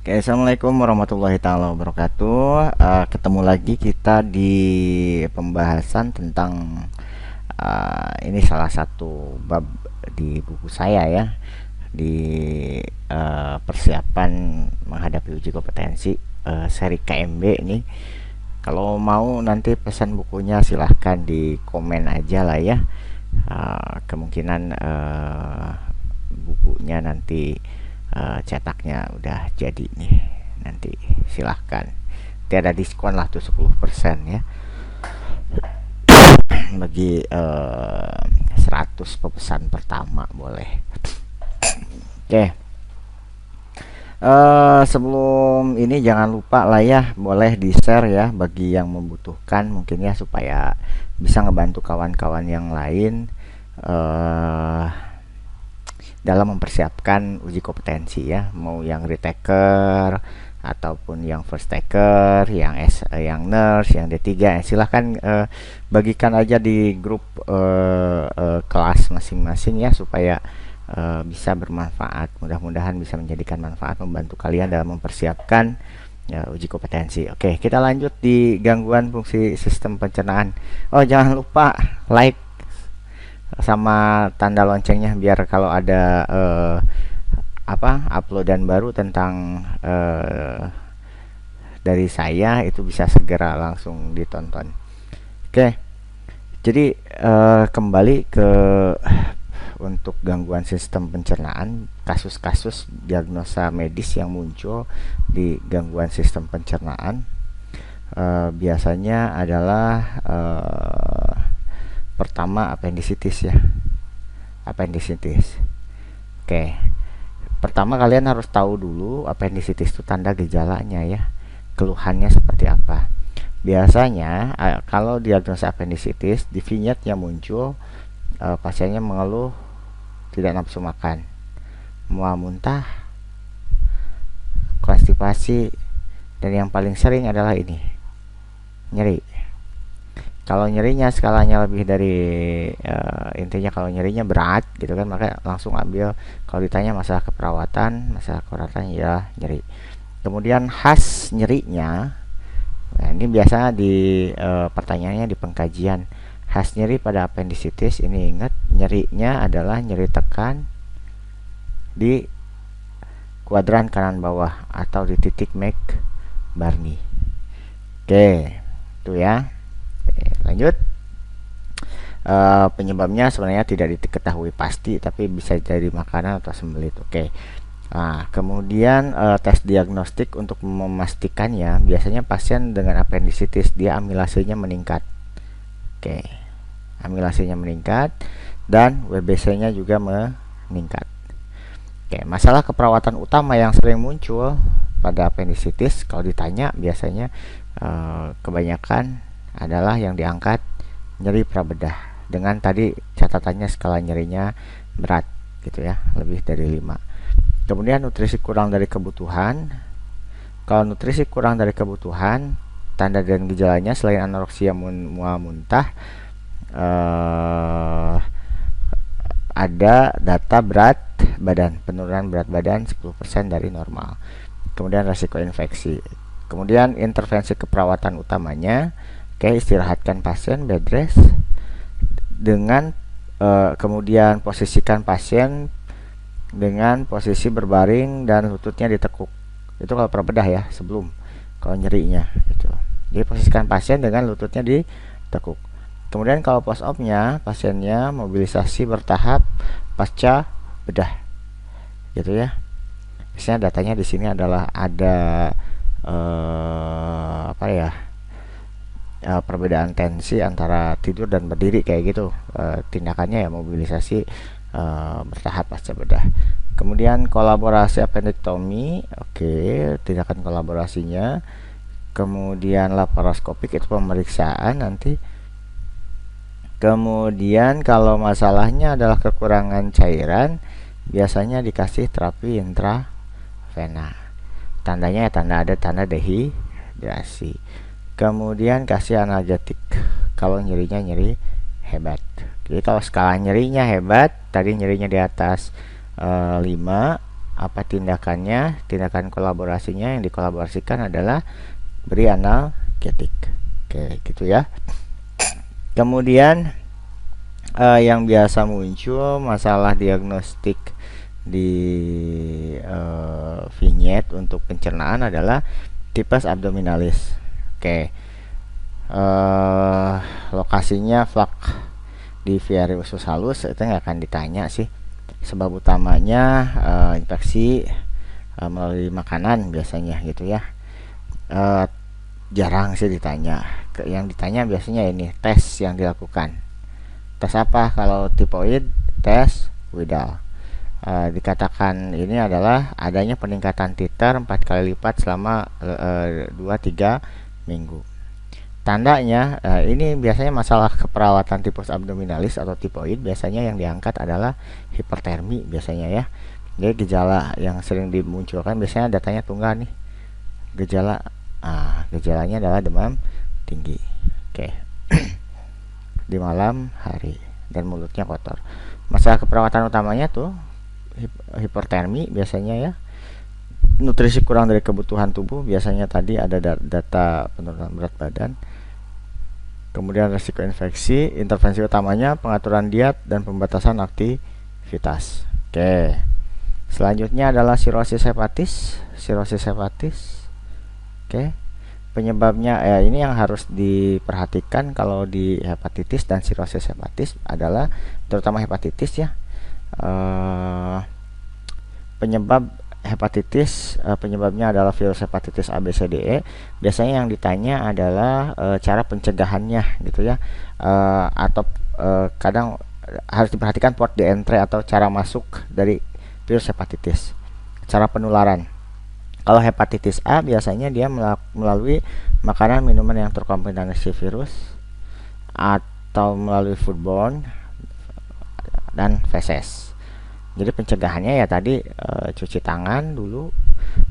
Oke, assalamualaikum warahmatullahi taala wabarakatuh. Ketemu lagi kita di pembahasan tentang ini salah satu bab di buku saya ya, di persiapan menghadapi uji kompetensi seri KMB ini. Kalau mau nanti pesan bukunya silahkan di komen aja lah ya. Kemungkinan bukunya nanti cetaknya udah jadi nih, nanti silahkan, nanti ada diskon lah tuh 10% ya bagi 100 pemesan pertama boleh. Oke, sebelum ini jangan lupa lah ya, boleh di share ya bagi yang membutuhkan mungkin ya, supaya bisa ngebantu kawan-kawan yang lain dalam mempersiapkan uji kompetensi ya, mau yang retaker ataupun yang first taker, yang nurse, yang D3, silahkan bagikan aja di grup kelas masing-masing ya, supaya bisa bermanfaat. Mudah-mudahan bisa menjadikan manfaat, membantu kalian dalam mempersiapkan ya, uji kompetensi. Oke, kita lanjut di gangguan fungsi sistem pencernaan. Oh, jangan lupa like sama tanda loncengnya, biar kalau ada uploadan baru tentang dari saya itu bisa segera langsung ditonton. Oke, jadi kembali ke untuk gangguan sistem pencernaan, kasus-kasus diagnosa medis yang muncul di gangguan sistem pencernaan biasanya adalah pertama appendicitis ya, appendicitis. Oke, pertama kalian harus tahu dulu appendicitis itu tanda gejalanya ya, keluhannya seperti apa. Biasanya kalau diagnosa appendicitis, di vignette yang muncul pasiennya mengeluh tidak nafsu makan, mual muntah, konstipasi, dan yang paling sering adalah ini, nyeri. Kalau nyerinya skalanya lebih dari intinya kalau nyerinya berat gitu kan, maka langsung ambil. Kalau ditanya masalah keperawatan, masalah keperawatan ya nyeri. Kemudian khas nyerinya, nah ini biasa di pertanyaannya di pengkajian, khas nyeri pada appendicitis ini, ingat nyerinya adalah nyeri tekan di kuadran kanan bawah atau di titik McBurney. Oke, itu ya. Lanjut. Penyebabnya sebenarnya tidak diketahui pasti, tapi bisa dari makanan atau sembelit. Oke. Nah, kemudian tes diagnostik untuk memastikannya, biasanya pasien dengan appendicitis dia amilasenya meningkat. Oke. Amilasenya meningkat dan WBC-nya juga meningkat. Oke, masalah keperawatan utama yang sering muncul pada appendicitis kalau ditanya biasanya kebanyakan adalah yang diangkat nyeri prabedah, dengan tadi catatannya skala nyerinya berat gitu ya, lebih dari 5. Kemudian nutrisi kurang dari kebutuhan. Kalau nutrisi kurang dari kebutuhan, tanda dan gejalanya selain anoreksia, mual muntah, ada data berat badan, penurunan berat badan 10% dari normal. Kemudian resiko infeksi. Kemudian intervensi keperawatan utamanya, oke, istirahatkan pasien, bed rest, dengan kemudian posisikan pasien dengan posisi berbaring dan lututnya ditekuk. Itu kalau prabedah ya, sebelum kalau nyerinya gitu. Jadi posisikan pasien dengan lututnya ditekuk. Kemudian kalau post op-nya, pasiennya mobilisasi bertahap pasca bedah. Gitu ya. Biasanya datanya di sini adalah ada perbedaan tensi antara tidur dan berdiri kayak gitu. Tindakannya ya mobilisasi bertahap pasca bedah. Kemudian kolaborasi appendektomi, oke, tindakan kolaborasinya. Kemudian laparoskopik itu pemeriksaan nanti. Kemudian kalau masalahnya adalah kekurangan cairan, biasanya dikasih terapi intravena. Tandanya ya ada tanda dehidrasi. Kemudian kasih analgetik kalau nyerinya nyeri hebat. Jadi kalau skala nyerinya hebat, tadi nyerinya di atas 5, Apa tindakannya? Tindakan kolaborasinya yang dikolaborasikan adalah beri analgetik. Oke, gitu ya. Kemudian yang biasa muncul masalah diagnostik di vignette untuk pencernaan adalah tipes abdominalis. Oke, lokasinya flak di viari usus halus itu nggak akan ditanya sih. Sebab utamanya infeksi melalui makanan biasanya gitu ya. Jarang sih ditanya. Yang ditanya biasanya ini tes yang dilakukan. Tes apa? Kalau tipoid, tes Widal. Dikatakan ini adalah adanya peningkatan titer 4 kali lipat selama 2-3 minggu. Tandanya ini biasanya masalah keperawatan tipes abdominalis atau tipoid, biasanya yang diangkat adalah hipertermi biasanya ya. Jadi gejala yang sering dimunculkan biasanya datanya tunggal nih. Gejalanya adalah demam tinggi. Oke. Di malam hari dan mulutnya kotor. Masalah keperawatan utamanya tuh hipertermi biasanya ya. Nutrisi kurang dari kebutuhan tubuh, biasanya tadi ada data penurunan berat badan. Kemudian risiko infeksi, intervensi utamanya pengaturan diet dan pembatasan aktivitas. Oke. Selanjutnya adalah sirosis hepatis. Oke. Penyebabnya ini yang harus diperhatikan kalau di hepatitis dan sirosis hepatis adalah terutama hepatitis ya. Penyebab hepatitis, penyebabnya adalah virus hepatitis A, B, C, D, E. Biasanya yang ditanya adalah cara pencegahannya gitu ya, atau kadang harus diperhatikan port d'entrée atau cara masuk dari virus hepatitis, cara penularan. Kalau hepatitis A biasanya dia melalui makanan minuman yang terkontaminasi virus atau melalui foodborne dan feses. Jadi pencegahannya ya tadi cuci tangan dulu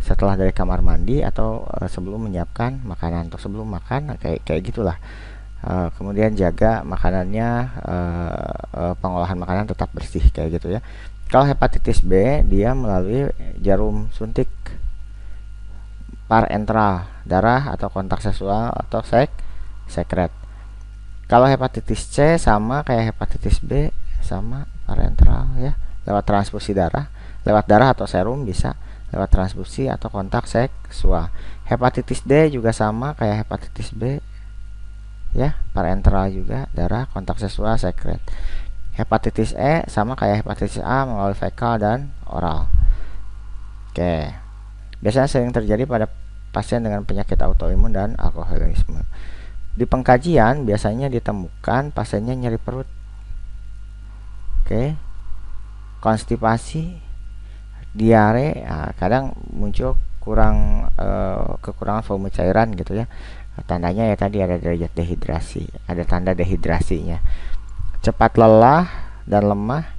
setelah dari kamar mandi atau sebelum menyiapkan makanan atau sebelum makan, kayak gitulah. Kemudian jaga makanannya, pengolahan makanan tetap bersih kayak gitu ya. Kalau hepatitis B dia melalui jarum suntik parenteral, darah atau kontak seksual atau sekret. Kalau hepatitis C sama kayak hepatitis B, sama parenteral ya, lewat transfusi darah, lewat darah atau serum, bisa lewat transfusi atau kontak seksual. Hepatitis D juga sama kayak hepatitis B ya, parenteral juga, darah, kontak seksual, sekret. Hepatitis E sama kayak hepatitis A melalui fekal dan oral. Oke. Biasanya sering terjadi pada pasien dengan penyakit autoimun dan alkoholisme. Di pengkajian biasanya ditemukan pasiennya nyeri perut. Oke. Konstipasi, diare, kadang muncul kekurangan volume cairan gitu ya. Tandanya ya tadi ada derajat dehidrasi, ada tanda dehidrasinya. Cepat lelah dan lemah,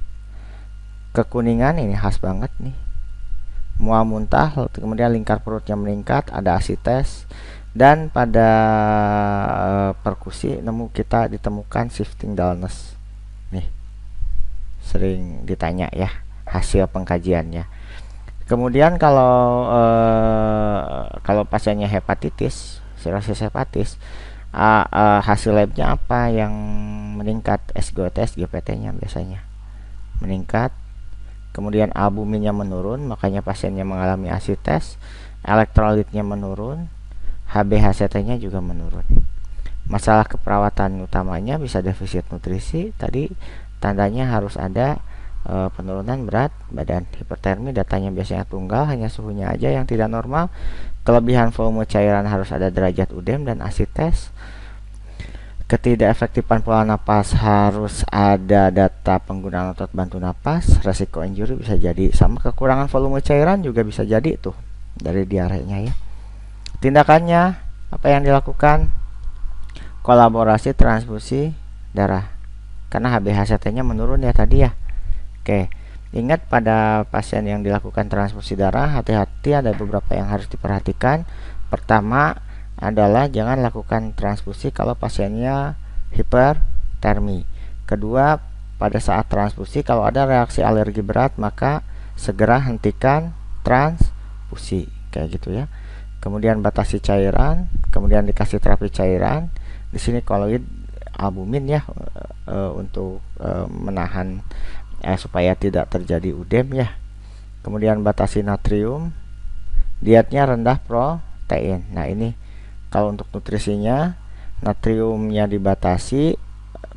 kekuningan, ini khas banget nih, mual muntah, kemudian lingkar perutnya meningkat, ada asites, dan pada perkusi kita ditemukan shifting dullness. Nih sering ditanya ya hasil pengkajiannya. Kemudian kalau pasiennya hepatitis, sirosis hepatis, hasil labnya apa yang meningkat? SGOT, GPT-nya biasanya meningkat. Kemudian albuminnya menurun, makanya pasiennya mengalami asites. Elektrolitnya menurun, HbHCT-nya juga menurun. Masalah keperawatan utamanya bisa defisit nutrisi. Tadi tandanya harus ada penurunan berat badan. Hipertermi datanya biasanya tunggal, hanya suhunya aja yang tidak normal. Kelebihan volume cairan harus ada derajat udem dan asites. Ketidakefektifan pola napas harus ada data penggunaan otot bantu napas. Resiko injury bisa jadi, sama kekurangan volume cairan juga bisa jadi tuh dari diarenya ya. Tindakannya apa yang dilakukan? Kolaborasi transfusi darah, karena HbHCT-nya menurun ya tadi ya. Oke, ingat pada pasien yang dilakukan transfusi darah, hati-hati, ada beberapa yang harus diperhatikan. Pertama adalah jangan lakukan transfusi kalau pasiennya hipertermi. Kedua, pada saat transfusi kalau ada reaksi alergi berat maka segera hentikan transfusi kayak gitu ya. Kemudian batasi cairan, kemudian dikasih terapi cairan. Di sini koloid albumin ya, untuk menahan supaya tidak terjadi udem ya. Kemudian batasi natrium, dietnya rendah protein. Nah ini kalau untuk nutrisinya, natriumnya dibatasi,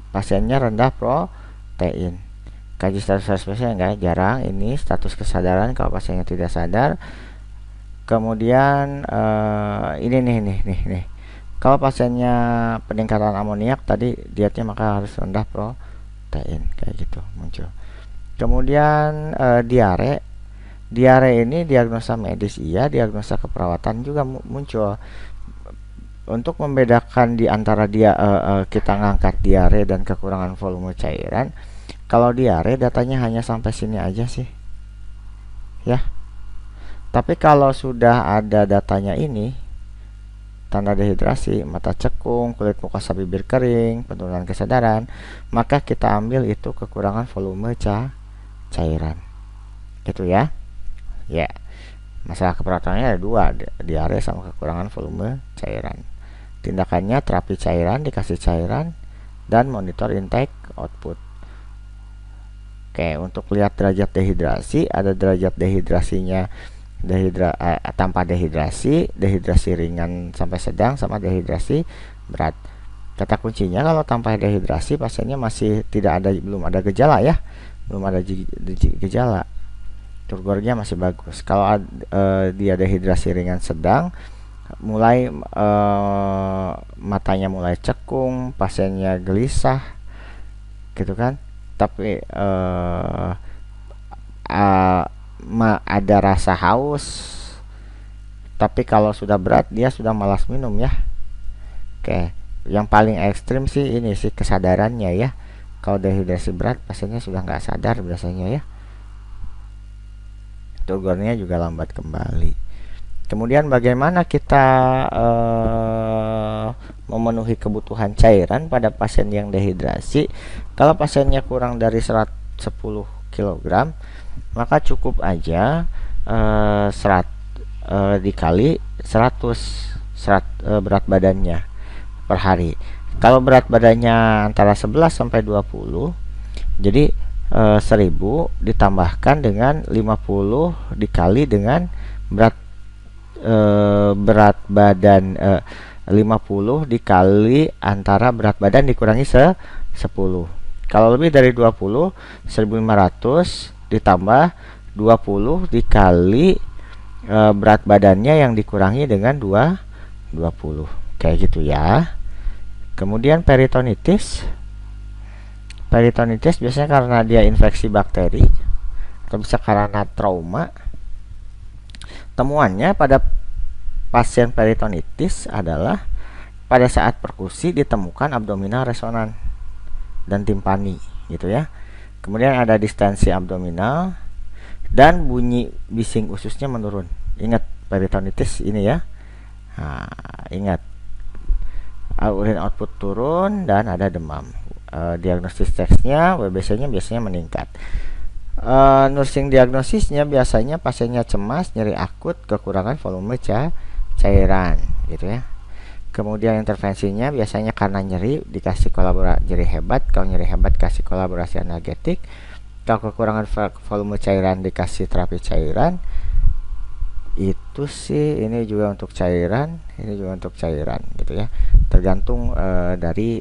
pasiennya rendah protein. Kaji status pasien enggak, jarang. Ini status kesadaran kalau pasiennya tidak sadar. Kemudian ini nih. Kalau pasiennya peningkatan amoniak tadi dietnya maka harus rendah protein kayak gitu muncul. Kemudian diare. Diare ini diagnosa medis iya, diagnosa keperawatan juga muncul. Untuk membedakan di antara kita ngangkat diare dan kekurangan volume cairan, kalau diare datanya hanya sampai sini aja sih ya. Tapi kalau sudah ada datanya ini, tanda dehidrasi, mata cekung, kulit mukosa bibir kering, penurunan kesadaran, maka kita ambil itu kekurangan volume cairan gitu ya. Ya, masalah keperawatannya ada dua, diare sama kekurangan volume cairan. Tindakannya terapi cairan, dikasih cairan, dan monitor intake output. Oke, untuk lihat derajat dehidrasi, ada derajat dehidrasinya tanpa dehidrasi, dehidrasi ringan sampai sedang, sama dehidrasi berat. Kata kuncinya kalau tanpa dehidrasi pasiennya masih belum ada gejala ya, belum ada gejala, turgornya masih bagus. Kalau dia dehidrasi ringan sedang, mulai matanya mulai cekung, pasiennya gelisah gitu kan, tapi ada rasa haus. Tapi kalau sudah berat dia sudah malas minum ya. Oke, yang paling ekstrim sih ini sih kesadarannya ya. Kalau dehidrasi berat pasiennya sudah nggak sadar biasanya ya, turgornya juga lambat kembali. Kemudian bagaimana kita memenuhi kebutuhan cairan pada pasien yang dehidrasi? Kalau pasiennya kurang dari 10 kg, maka cukup aja dikali 100 berat badannya per hari. Kalau berat badannya antara 11 sampai 20, jadi 1000 ditambahkan dengan 50 dikali dengan berat badan, 50 dikali antara berat badan dikurangi 10. Kalau lebih dari 20, 1500 ditambah 20 dikali berat badannya yang dikurangi dengan 20 kayak gitu ya. Kemudian peritonitis biasanya karena dia infeksi bakteri atau bisa karena trauma. Temuannya pada pasien peritonitis adalah pada saat perkusi ditemukan abdominal resonan dan timpani gitu ya. Kemudian ada distensi abdominal dan bunyi bising ususnya menurun. Ingat peritonitis ini ya. Nah, ingat urin output turun dan ada demam. Diagnosis tesnya WBC-nya biasanya meningkat. Nursing diagnosisnya biasanya pasiennya cemas, nyeri akut, kekurangan volume cairan gitu ya. Kemudian intervensinya biasanya karena nyeri dikasih nyeri hebat. Kalau nyeri hebat kasih kolaborasi analgetik. Kalau kekurangan volume cairan dikasih terapi cairan. Itu sih, ini juga untuk cairan, ini juga untuk cairan gitu ya. Tergantung dari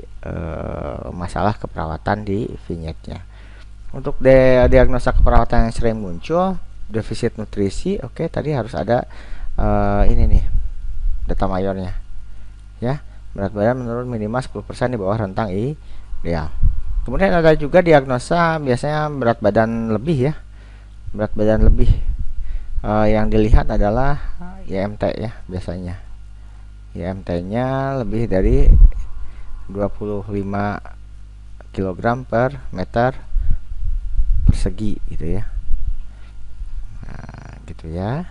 masalah keperawatan di vignette-nya. Untuk diagnosa keperawatan yang sering muncul, defisit nutrisi, oke, tadi harus ada ini nih, data mayornya ya. Berat badan menurun minimal 10% di bawah rentang ideal. Kemudian ada juga diagnosa biasanya berat badan lebih ya. Berat badan lebih yang dilihat adalah IMT ya biasanya. IMT-nya lebih dari 25 kg per meter persegi gitu ya. Nah, gitu ya.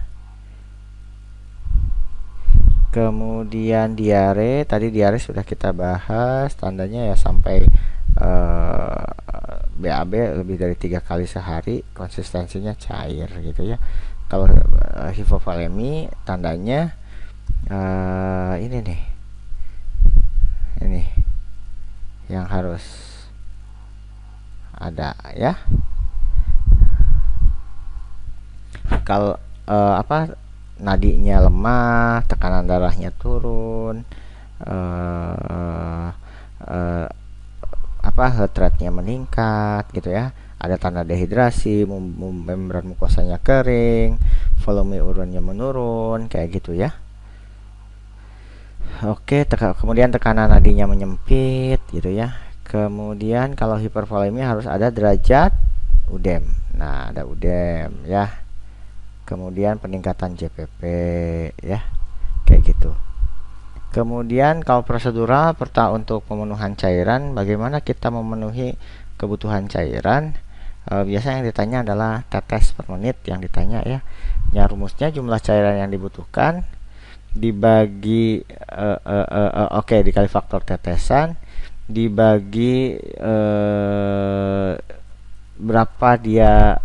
Kemudian diare, tadi diare sudah kita bahas, tandanya ya sampai BAB lebih dari 3 kali sehari, konsistensinya cair gitu ya. Kalau hipovolemi, tandanya ini nih, ini yang harus ada ya. Kalau nadinya lemah, tekanan darahnya turun, heart rate-nya meningkat gitu ya, ada tanda dehidrasi, membran mukosanya kering, volume urinnya menurun kayak gitu ya. Oke, kemudian tekanan nadinya menyempit gitu ya. Kemudian kalau hipervolemi harus ada derajat udem. Nah, ada udem ya. Kemudian peningkatan JPP ya, kayak gitu. Kemudian kalau prosedural untuk pemenuhan cairan, bagaimana kita memenuhi kebutuhan cairan? Biasanya yang ditanya adalah tetes per menit yang ditanya ya. Rumusnya jumlah cairan yang dibutuhkan dibagi dikali faktor tetesan dibagi berapa dia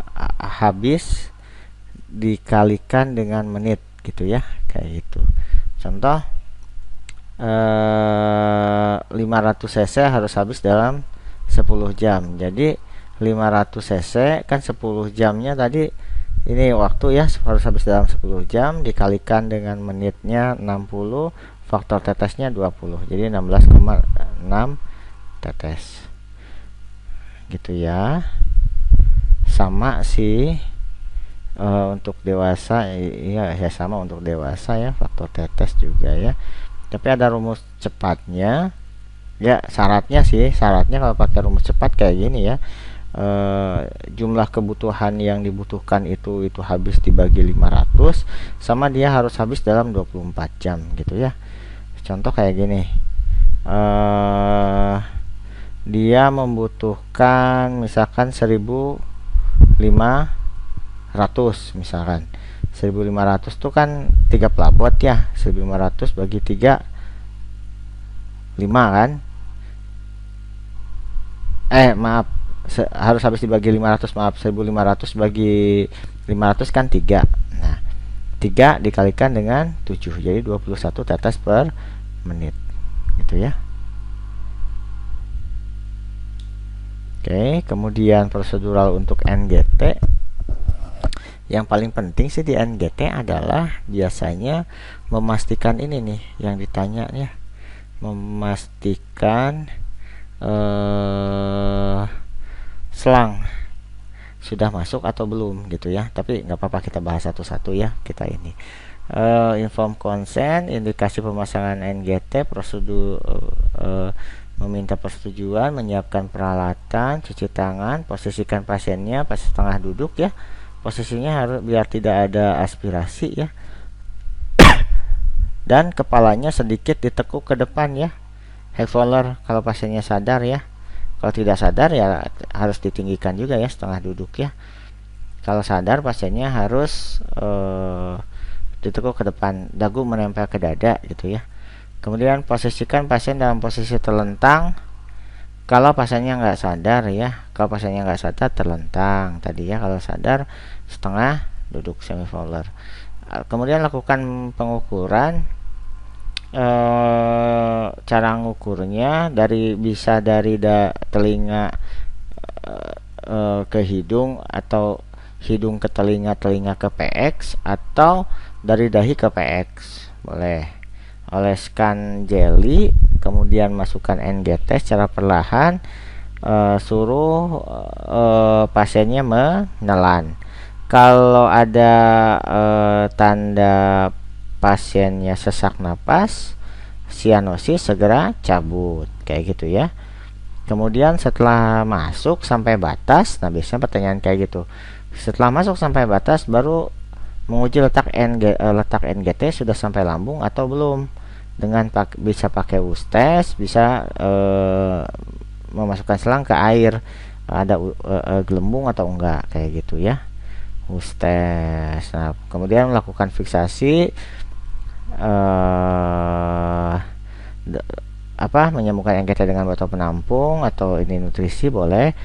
habis dikalikan dengan menit gitu ya, kayak gitu. Contoh 500 cc harus habis dalam 10 jam. Jadi 500 cc kan 10 jamnya tadi, ini waktu ya, harus habis dalam 10 jam dikalikan dengan menitnya 60, faktor tetesnya 20. Jadi 16,6 tetes. Gitu ya. Sama sih untuk dewasa ya, sama untuk dewasa ya, faktor tetes juga ya. Tapi ada rumus cepatnya ya, syaratnya kalau pakai rumus cepat kayak gini ya, jumlah kebutuhan yang dibutuhkan itu habis dibagi 500, sama dia harus habis dalam 24 jam gitu ya. Contoh kayak gini, dia membutuhkan misalkan 1500, misalkan 1500 itu kan 3 pelabot ya, 1500 bagi 3 5 kan, harus habis dibagi 500, 1500 bagi 500 kan 3. Nah, 3 dikalikan dengan 7, jadi 21 tetes per menit gitu ya. Oke, kemudian prosedural untuk NGT. Yang paling penting sih di NGT adalah biasanya memastikan ini nih yang ditanya ya, memastikan selang sudah masuk atau belum gitu ya. Tapi nggak apa-apa, kita bahas satu-satu ya. Kita ini inform consent, indikasi pemasangan NGT, prosedur meminta persetujuan, menyiapkan peralatan, cuci tangan, posisikan pasiennya pas setengah duduk ya, posisinya harus biar tidak ada aspirasi ya, dan kepalanya sedikit ditekuk ke depan ya, head roller kalau pasiennya sadar ya. Kalau tidak sadar ya harus ditinggikan juga ya, setengah duduk ya. Kalau sadar pasiennya harus ditekuk ke depan, dagu menempel ke dada gitu ya. Kemudian posisikan pasien dalam posisi terlentang kalau pasiennya nggak sadar ya. Kalau pasiennya nggak sadar terlentang tadi ya, kalau sadar setengah duduk semi fowler. Kemudian lakukan pengukuran. Cara ngukurnya bisa dari telinga ke hidung, atau hidung ke telinga, telinga ke PX, atau dari dahi ke PX boleh. Oleskan jeli, kemudian masukkan NGT secara perlahan, suruh pasiennya menelan. Kalau ada tanda pasiennya sesak napas, sianosis, segera cabut kayak gitu ya. Kemudian setelah masuk sampai batas, nah biasanya pertanyaan kayak gitu, setelah masuk sampai batas baru menguji letak NGT sudah sampai lambung atau belum, dengan bisa pakai ustes, bisa memasukkan selang ke air, ada gelembung atau enggak kayak gitu ya, ustes. Nah, kemudian melakukan fiksasi, menyambungkan NGT dengan botol penampung atau ini nutrisi boleh,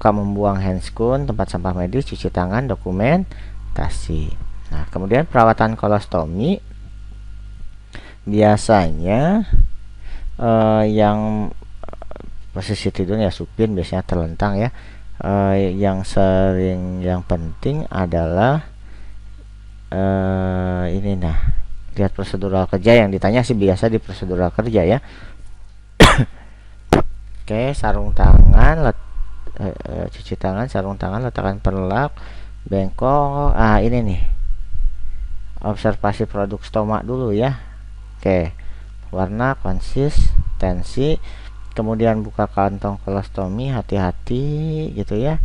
membuang handscoon, tempat sampah medis, cuci tangan, dokumentasi. Nah, kemudian perawatan kolostomi biasanya yang posisi tidurnya supin, biasanya terlentang ya. Yang penting adalah ini. Nah, lihat prosedural kerja yang ditanya sih biasa di prosedural kerja ya. Oke, sarung tangan, cuci tangan, sarung tangan, letakkan perlak, bengkok. Ini nih, observasi produk stoma dulu ya. Oke, warna, konsistensi, kemudian buka kantong kolostomi, hati-hati gitu ya,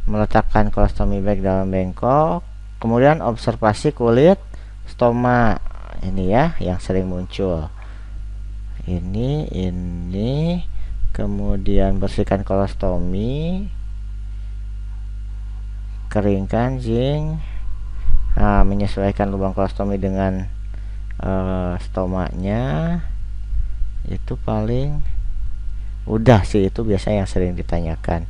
meletakkan kolostomi bag dalam bengkok, kemudian observasi kulit stoma ini ya yang sering muncul ini, kemudian bersihkan kolostomi, keringkan zinc. Menyesuaikan lubang kolostomi dengan stomanya, itu paling udah sih, itu biasanya yang sering ditanyakan.